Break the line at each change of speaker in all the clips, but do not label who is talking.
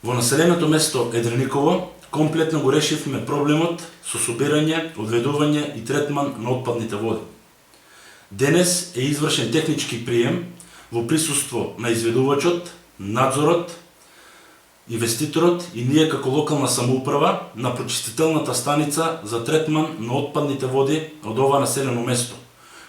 Во населеното место Едрениково комплетно го решивме проблемот со собирање, одведување и третман на отпадните води. Денес е извршен технички прием во присуство на изведувачот, надзорот, инвеститорот и ние како локална самоуправа на прочистителната станица за третман на отпадните води од ова населено место,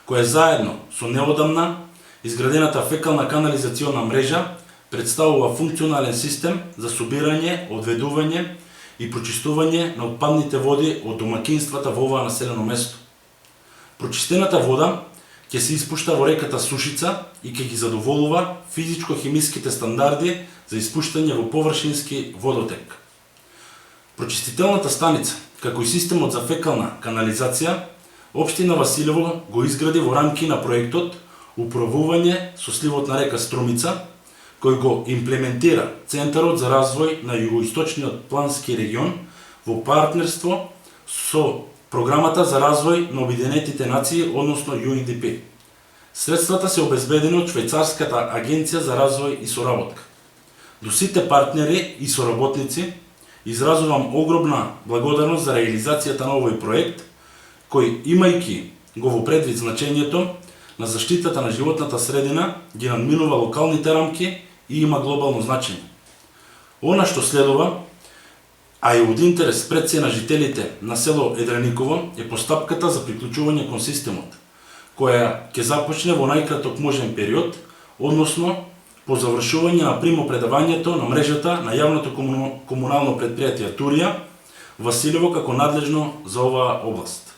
која заедно со неодамна изградената фекална канализациона мрежа представува функционален систем за собирање, одведување и прочистување на отпадните води од домакинствата во ова населено место. Прочистената вода ќе се испушта во реката Сушица и ќе ги задоволува физичко-хемиските стандарди за испуштање во површински водотек. Прочистителната станица, како и системот за фекална канализација, Општина Василево го изгради во рамки на проектот Управување со сливот на река Струмица, кој го имплементира Центарот за развој на Југоисточниот плански регион во партнерство со Програмата за развој на Обединетите нации, односно UNDP. Средствата се обезбедени од Швајцарската агенција за развој и соработка. До сите партнери и соработници изразувам огромна благодарност за реализацијата на овој проект, кој, имајќи го во предвид значењето на заштитата на животната средина, ги надминува локалните рамки и има глобално значење. Она што следува, а и од интерес пред се на жителите на село Едрениково, е постапката за приклучување кон системот, која ќе започне во најкраток можен период, односно по завршување на примопредавањето на мрежата на јавното комунално претпријатие Турија Василево како надлежно за оваа област.